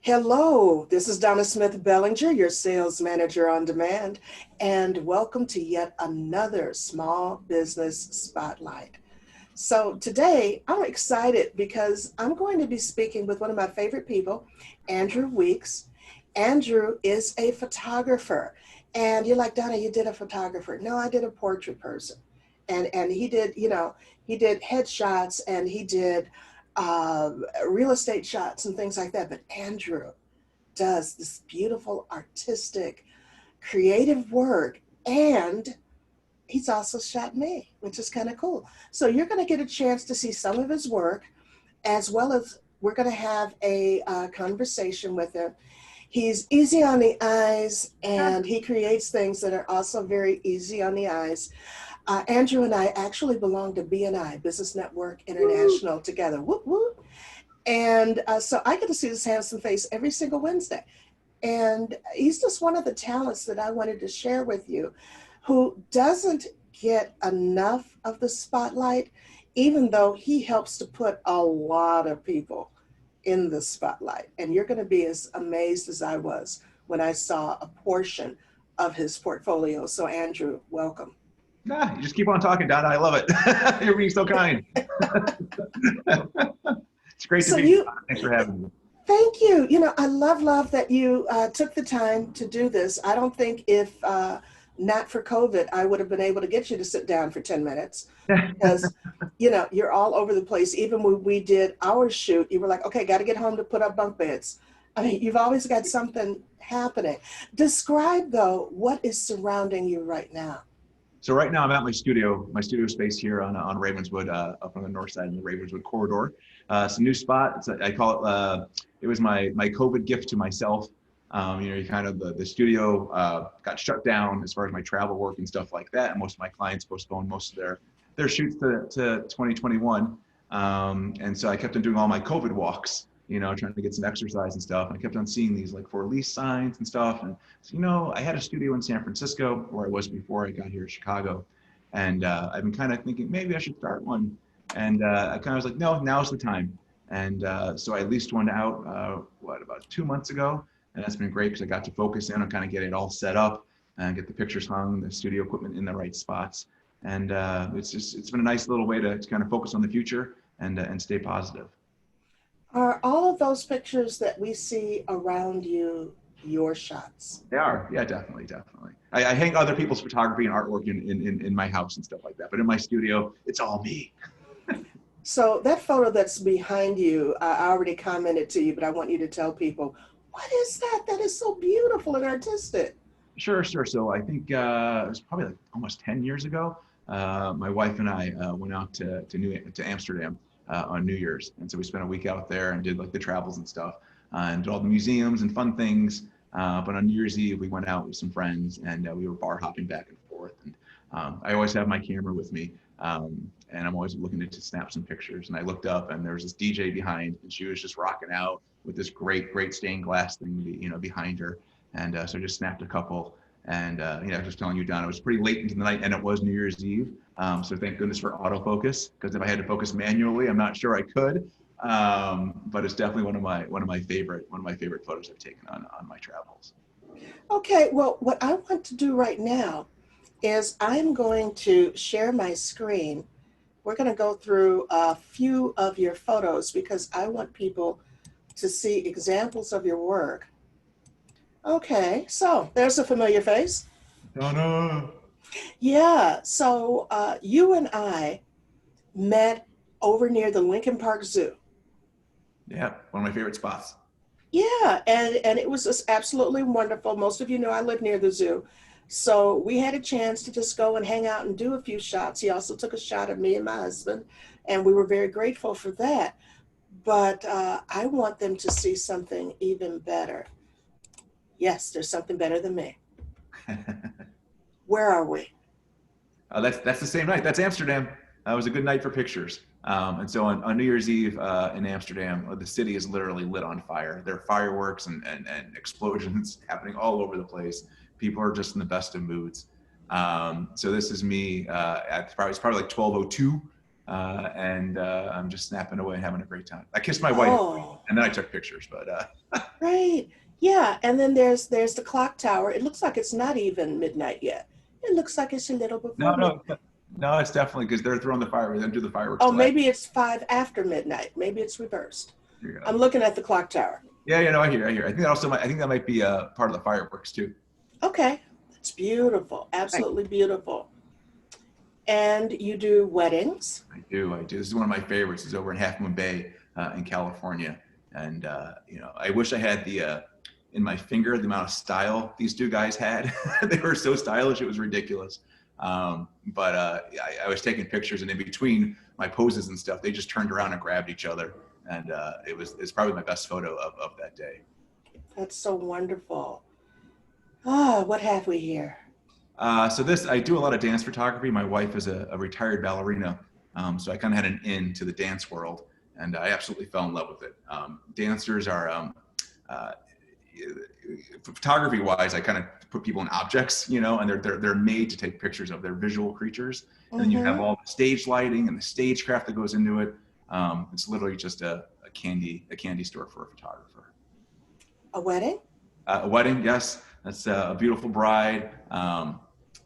Hello, this is Donna Smith Bellinger, your sales manager on demand, and welcome to yet another small business spotlight. So today I'm excited because I'm going to be speaking with one of my favorite people, Andrew Weeks. Andrew is a photographer. And you're like, Donna, you did a photographer. No, I did a portrait person. And he did, he did headshots and he did uh, real estate shots and things like that. But Andrew does this beautiful, artistic, creative work. And he's also shot me, which is kind of cool. So you're going to get a chance to see some of his work, as well as we're going to have a conversation with him. He's easy on the eyes, and he creates things that are also very easy on the eyes. Andrew and I actually belong to BNI, Business Network International, together. Whoop, whoop. And so I get to see this handsome face every single Wednesday. And he's just one of the talents that I wanted to share with you, who doesn't get enough of the spotlight, even though he helps to put a lot of people in the spotlight. And you're going to be as amazed as I was when I saw a portion of his portfolio. So Andrew, welcome. You just keep on talking, Donna. I love it. You're being so kind. It's great to be here. Thanks for having me. Thank you. You know, I love that you took the time to do this. I don't think if not for COVID, I would have been able to get you to sit down for 10 minutes because, you're all over the place. Even when we did our shoot, you were like, okay, got to get home to put up bunk beds. I mean, you've always got something happening. Describe, though, what is surrounding you right now. So right now I'm at my studio space here on Ravenswood, up on the north side in the Ravenswood corridor. It's a new spot. I call it, it was my COVID gift to myself. You kind of, the studio got shut down as far as my travel work and stuff like that. And most of my clients postponed most of their shoots to 2021. And so I kept on doing all my COVID walks, trying to get some exercise and stuff. And I kept on seeing these like for lease signs and stuff. And so, I had a studio in San Francisco where I was before I got here to Chicago. And I've been kind of thinking maybe I should start one. And I kind of was like, no, now's the time. And so I leased one out, about 2 months ago. And that's been great because I got to focus in on kind of get it all set up and get the pictures hung, the studio equipment in the right spots. And it's been a nice little way to kind of focus on the future and stay positive. Are all of those pictures that we see around you your shots? They are, yeah, definitely. I hang other people's photography and artwork in my house and stuff like that, but in my studio, it's all me. So that photo that's behind you, I already commented to you, but I want you to tell people, what is that? That is so beautiful and artistic. Sure. So I think it was probably like almost 10 years ago. My wife and I went out to Amsterdam on New Year's. And so we spent a week out there and did like the travels and stuff and did all the museums and fun things. But on New Year's Eve, we went out with some friends and we were bar hopping back and forth. And I always have my camera with me. And I'm always looking to snap some pictures. And I looked up and there was this DJ behind and she was just rocking out with this great stained glass thing, behind her. And so I just snapped a couple. And I was just telling you, Don, it was pretty late into the night and it was New Year's Eve. So thank goodness for autofocus, because if I had to focus manually, I'm not sure I could. But it's definitely one of my favorite photos I've taken on my travels. Okay, well, what I want to do right now is I'm going to share my screen. We're going to go through a few of your photos because I want people to see examples of your work. Okay, so there's a familiar face. Donna. Yeah, so you and I met over near the Lincoln Park Zoo. Yeah, one of my favorite spots. Yeah, and it was just absolutely wonderful. Most of you know I live near the zoo. So we had a chance to just go and hang out and do a few shots. He also took a shot of me and my husband, and we were very grateful for that. But I want them to see something even better. Yes, there's something better than me. Where are we? That's the same night. That's Amsterdam. It was a good night for pictures. And so on New Year's Eve in Amsterdam, the city is literally lit on fire. There are fireworks and explosions happening all over the place. People are just in the best of moods. So this is me it's probably like 12:02. And I'm just snapping away and having a great time. I kissed my wife and then I took pictures, but Great. Yeah, and then there's the clock tower. It looks like it's not even midnight yet. It looks like it's a little before No, midnight. no, no, it's definitely because they're throwing the fireworks. They don't do the fireworks Oh, till after. maybe it's 5 after midnight. Maybe it's reversed. Here you I'm go. looking at the clock tower. Yeah, yeah, no, I hear. I think that also might, I think that might be part of the fireworks too. Okay, it's beautiful, absolutely beautiful. And you do weddings? I do. I do. This is one of my favorites. It's over in Half Moon Bay in California, and I wish I had in my finger the amount of style these two guys had. They were so stylish, it was ridiculous. But I was taking pictures, and in between my poses and stuff, they just turned around and grabbed each other, and it's probably my best photo of that day. That's so wonderful. Ah, what have we here? So this, I do a lot of dance photography. My wife is a retired ballerina, so I kind of had an in to the dance world, and I absolutely fell in love with it. Dancers are, uh, photography-wise, I kind of put people in objects, and they're made to take pictures of. They're visual creatures, and then you have Mm-hmm. all the stage lighting and the stagecraft that goes into it. It's literally just a candy store for a photographer. A wedding? A wedding, yes. That's a beautiful bride.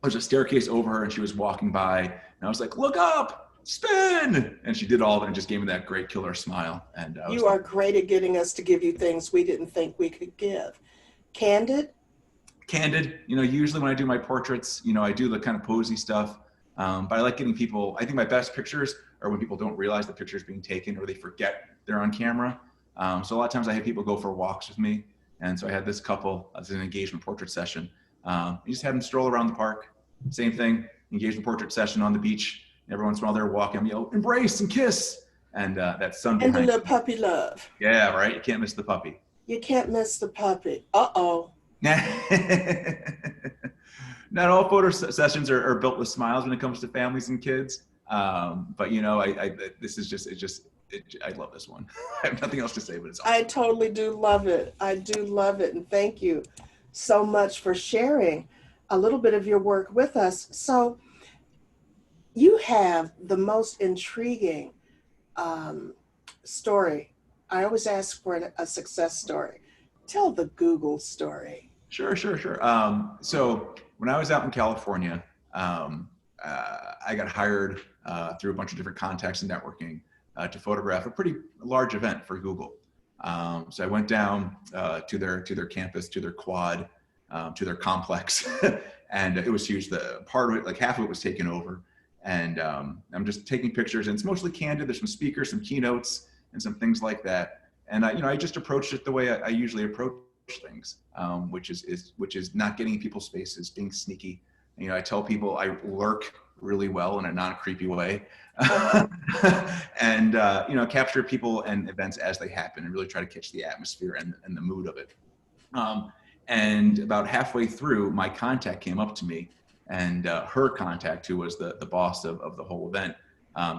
There's a staircase over her, and she was walking by, and I was like, "Look up, spin!" And she did all of it, and just gave me that great killer smile. And I was You like, are great at getting us to give you things we didn't think we could give. Candid? candid. Usually when I do my portraits, I do the kind of posy stuff. But I like getting people. I think my best pictures are when people don't realize the picture is being taken, or they forget they're on camera. So a lot of times I have people go for walks with me, and so I had this couple as an engagement portrait session. You just have them stroll around the park. Same thing, engagement portrait session on the beach. Every once in a while they're walking, I'm yell, embrace and kiss, and that sun And a behind little them. puppy love. Yeah, right. You can't miss the puppy. You can't miss the puppy. Uh-oh. Not all photo sessions are built with smiles when it comes to families and kids. But this is I love this one. I have nothing else to say, but it's I awesome. totally do love it. I do love it. And thank you so much for sharing a little bit of your work with us. So, you have the most intriguing um, story. I always ask for a success story. Tell the Google story. Sure, sure, sure. So when I was out in California, I got hired through a bunch of different contacts and networking to photograph a pretty large event for Google. So I went down to their campus, to their quad, to their complex, and it was huge. The part of it, like half of it, was taken over, and I'm just taking pictures, and it's mostly candid. There's some speakers, some keynotes, and some things like that. And I just approached it the way I usually approach things, which is not getting in people's spaces, being sneaky. I tell people I lurk really well in a non-creepy way, Uh-huh. and capture people and events as they happen, and really try to catch the atmosphere and the mood of it. Um, and about halfway through, my contact came up to me, and her contact, who was the boss of the whole event,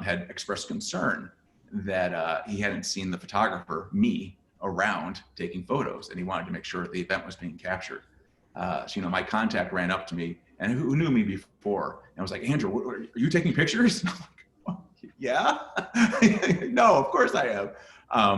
had expressed concern that he hadn't seen the photographer, me, around taking photos, and he wanted to make sure the event was being captured. So my contact ran up to me, and who knew me before, and was like, "Andrew, are you taking pictures?" And I'm like, "Oh, yeah." No, of course I am.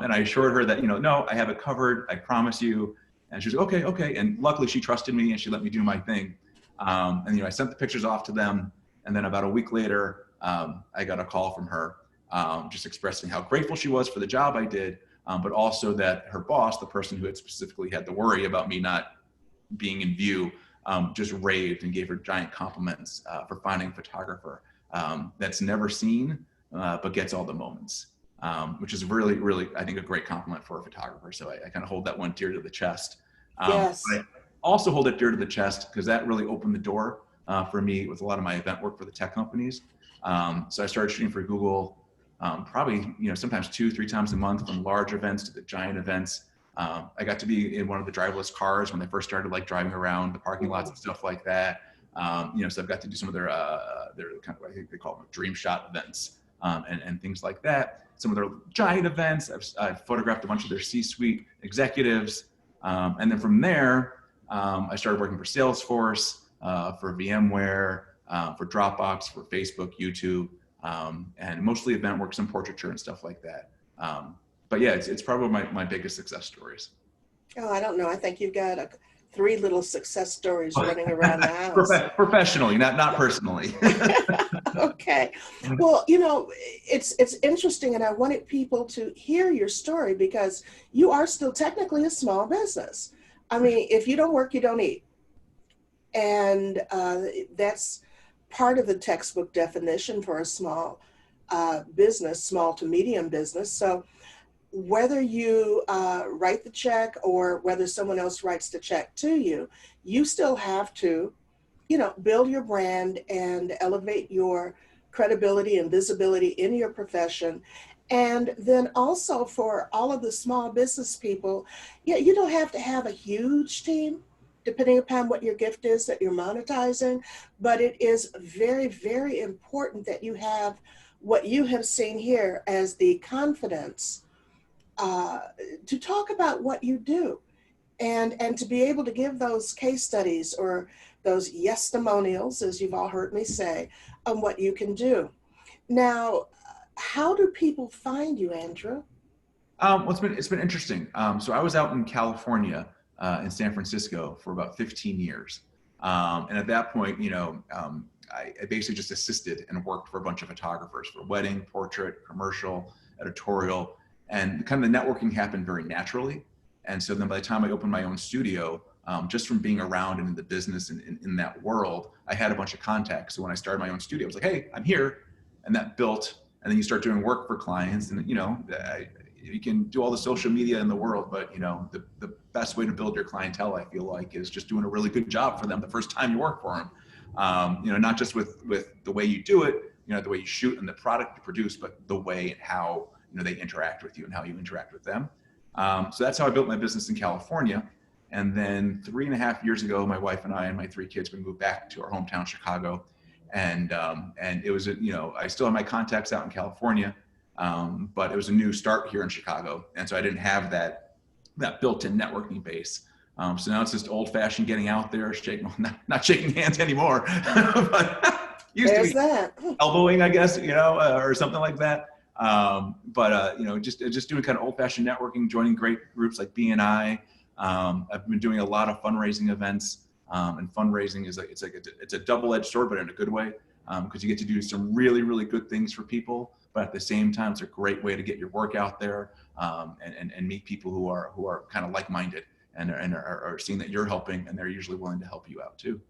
And I assured her that no, I have it covered, I promise you. And she was like, "Okay, okay." And luckily she trusted me, and she let me do my thing. And I sent the pictures off to them, and then about a week later, I got a call from her, just expressing how grateful she was for the job I did, but also that her boss, the person who had specifically had the worry about me not being in view, just raved and gave her giant compliments for finding a photographer that's never seen, but gets all the moments, which is really, really, I think, a great compliment for a photographer. So I kind of hold that one dear to the chest. Yes. But I also hold it dear to the chest because that really opened the door for me with a lot of my event work for the tech companies. So I started shooting for Google probably sometimes 2-3 times a month, from large events to the giant events. I got to be in one of the driverless cars when they first started driving around the parking lots and stuff like that. So I've got to do some of their kind of, I think they call them dream shot events, and things like that. Some of their giant events. I've photographed a bunch of their C-suite executives. And then from there, I started working for Salesforce, for VMware, for Dropbox, for Facebook, YouTube, and mostly event work, some portraiture and stuff like that. But yeah, it's probably my biggest success stories. Oh, I don't know. I think you've got three little success stories running around the house. Professionally, not personally. Okay. Well, you know, it's interesting, and I wanted people to hear your story because you are still technically a small business. I mean, if you don't work, you don't eat, and that's part of the textbook definition for a small business, small to medium business. So whether you write the check or whether someone else writes the check to you, you still have to, you know, build your brand and elevate your credibility and visibility in your profession. And then also for all of the small business people, yeah, you don't have to have a huge team depending upon what your gift is that you're monetizing, but it is very, very important that you have what you have seen here as the confidence uh, to talk about what you do and to be able to give those case studies or those testimonials, as you've all heard me say, on what you can do. Now, how do people find you, Andrew? Well, it's been interesting. So I was out in California, in San Francisco for about 15 years, and at that point, I basically just assisted and worked for a bunch of photographers for wedding, portrait, commercial, editorial, and kind of the networking happened very naturally. And so then by the time I opened my own studio, just from being around and in the business and in that world, I had a bunch of contacts. So when I started my own studio, I was like, hey, I'm here, and that built. And then you start doing work for clients, and you can do all the social media in the world, but the best way to build your clientele, I feel like, is just doing a really good job for them the first time you work for them. Not just with the way you do it, the way you shoot and the product you produce, but the way and how they interact with you and how you interact with them. So that's how I built my business in California. And then 3.5 years ago, my wife and I and my three kids, we moved back to our hometown, Chicago. And it was, I still have my contacts out in California, but it was a new start here in Chicago. And so I didn't have that built-in networking base. So now it's just old-fashioned getting out there, not shaking hands anymore, but used to There's be that. elbowing, I guess, or something like that. Just doing kind of old-fashioned networking, joining great groups like BNI. I've been doing a lot of fundraising events, and fundraising is it's a double-edged sword, but in a good way, because you get to do some really, really good things for people. But at the same time, it's a great way to get your work out there, and meet people who are kind of like-minded and are seeing that you're helping, and they're usually willing to help you out too.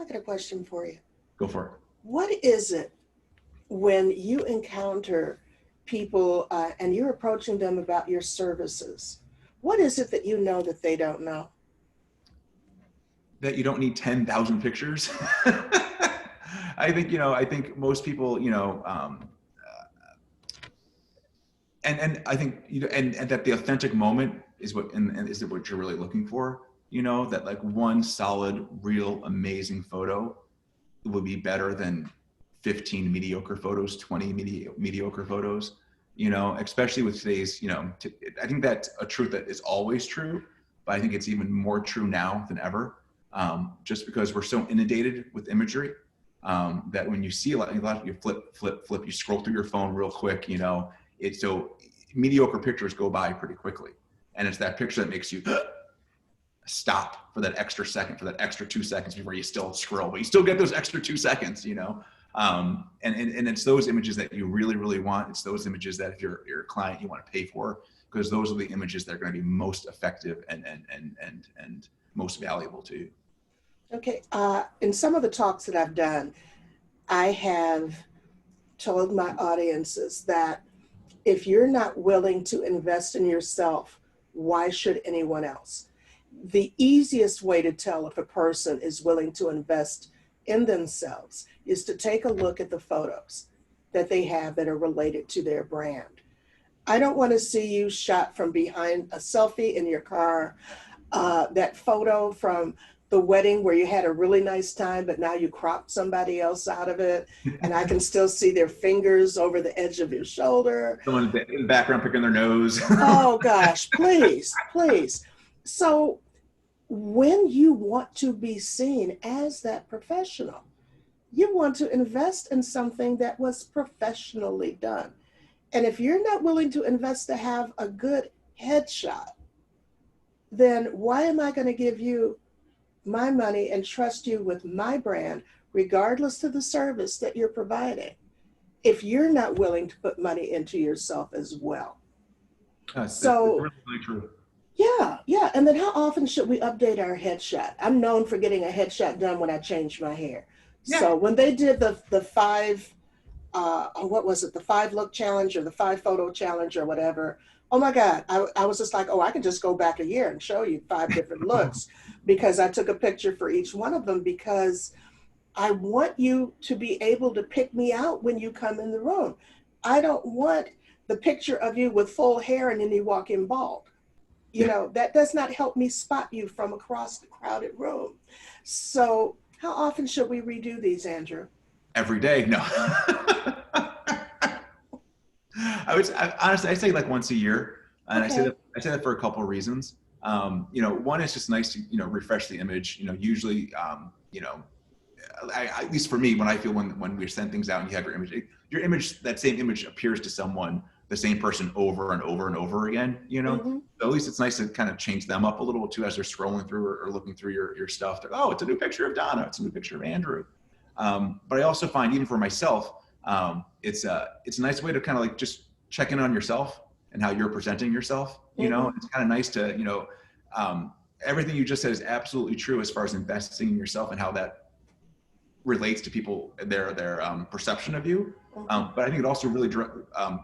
I got a question for you. Go for it. What is it when you encounter people and you're approaching them about your services? What is it that you know that they don't know? That you don't need 10,000 pictures. I think most people, and I think, and that the authentic moment is and is what you're really looking for, that like one solid, real, amazing photo would be better than 15 mediocre photos, 20 mediocre photos, especially with today's, I think that's a truth that is always true, but I think it's even more true now than ever. Just because we're so inundated with imagery, that when you see a lot of you flip, you scroll through your phone real quick, it's so mediocre pictures go by pretty quickly. And it's that picture that makes you stop for that extra second, for that extra 2 seconds before you still scroll, but you still get those extra 2 seconds, and it's those images that you really, really want. It's those images that if you're a client, you want to pay for, because those are the images that are going to be most effective and most valuable to you. Okay, in some of the talks that I've done, I have told my audiences that if you're not willing to invest in yourself, why should anyone else? The easiest way to tell if a person is willing to invest in themselves is to take a look at the photos that they have that are related to their brand. I don't want to see you shot from behind a selfie in your car, that photo from the wedding where you had a really nice time, but now you cropped somebody else out of it, and I can still see their fingers over the edge of your shoulder. Someone in the background picking their nose. Oh gosh, please, please. So when you want to be seen as that professional, you want to invest in something that was professionally done. And if you're not willing to invest to have a good headshot, then why am I going to give you my money and trust you with my brand, regardless of the service that you're providing, if you're not willing to put money into yourself as well? It's So, really, really true. yeah, yeah. And then how often should we update our headshot? I'm known for getting a headshot done when I change my hair. Yeah. So when they did the five, what was it, the 5 look challenge or the 5 photo challenge or whatever. Oh my God, I was just like, oh, I can just go back a year and show you 5 different looks because I took a picture for each one of them because I want you to be able to pick me out when you come in the room. I don't want the picture of you with full hair and then you walk in bald. You Yeah. know, that does not help me spot you from across the crowded room. So, how often should we redo these, Andrew? Every day. No. Honestly, I say like once a year, and Okay. I say that for a couple of reasons. One is just nice to refresh the image. Usually, at least for me, when I feel when we send things out and you have your image, that same image appears to someone, the same person over and over and over again. Mm-hmm. So at least it's nice to kind of change them up a little too as they're scrolling through or looking through your stuff. They're, oh, it's a new picture of Donna. It's a new picture of Andrew. But I also find even for myself, it's a nice way to kind of like just check in on yourself and how you're presenting yourself. Mm-hmm. It's kind of nice to everything you just said is absolutely true as far as investing in yourself and how that relates to people their perception of you. Mm-hmm. But I think it also really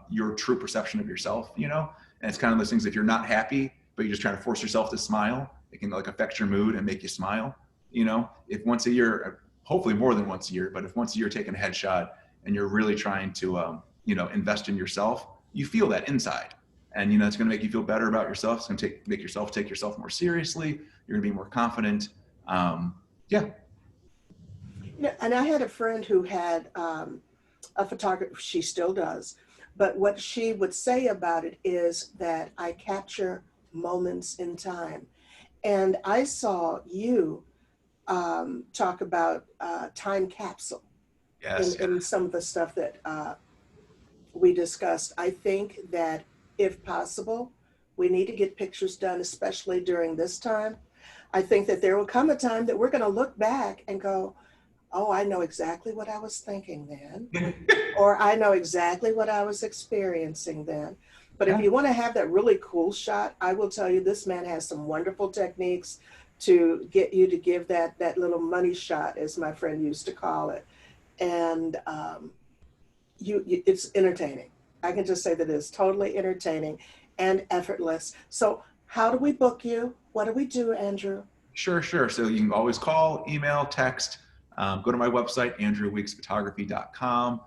your true perception of yourself. And it's kind of those things. If you're not happy, but you're just trying to force yourself to smile, it can like affect your mood and make you smile. If once a year, hopefully more than once a year, but if once a year taking a headshot and you're really trying to invest in yourself, you feel that inside. And it's going to make you feel better about yourself. It's going to make yourself take yourself more seriously. You're going to be more confident. Yeah. Yeah, and I had a friend who had a photographer, she still does, but what she would say about it is that I capture moments in time. And I saw you talk about time capsule Yes. Yeah. in some of the stuff that we discussed. I think that if possible, we need to get pictures done, especially during this time. I think that there will come a time that we're going to look back and go, oh, I know exactly what I was thinking then, or I know exactly what I was experiencing then. But if Yeah. you want to have that really cool shot, I will tell you this man has some wonderful techniques to get you to give that little money shot, as my friend used to call it. And it's entertaining. I can just say that it's totally entertaining and effortless. So how do we book you? What do we do, Andrew? Sure, sure. So you can always call, email, text, go to my website, andrewweeksphotography.com.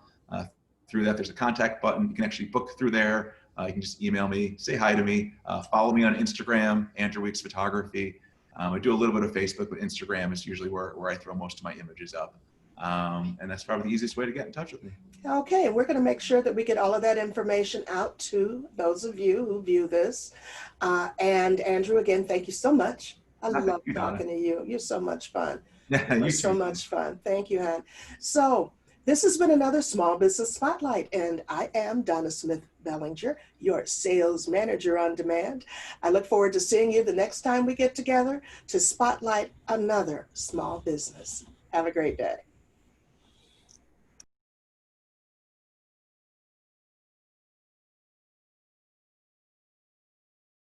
Through that, there's a contact button. You can actually book through there. You can just email me, say hi to me, follow me on Instagram, Andrew Weeks Photography. I do a little bit of Facebook, but Instagram is usually where I throw most of my images up. And that's probably the easiest way to get in touch with me. Okay, and we're going to make sure that we get all of that information out to those of you who view this. And Andrew, again, thank you so much. I Thank love you, Donna. talking to you. You're so much fun. Yeah, You are you so too. much fun. Thank you, hon. So this has been another Small Business Spotlight, and I am Donna Smith Bellinger, your sales manager on demand. I look forward to seeing you the next time we get together to spotlight another small business. Have a great day.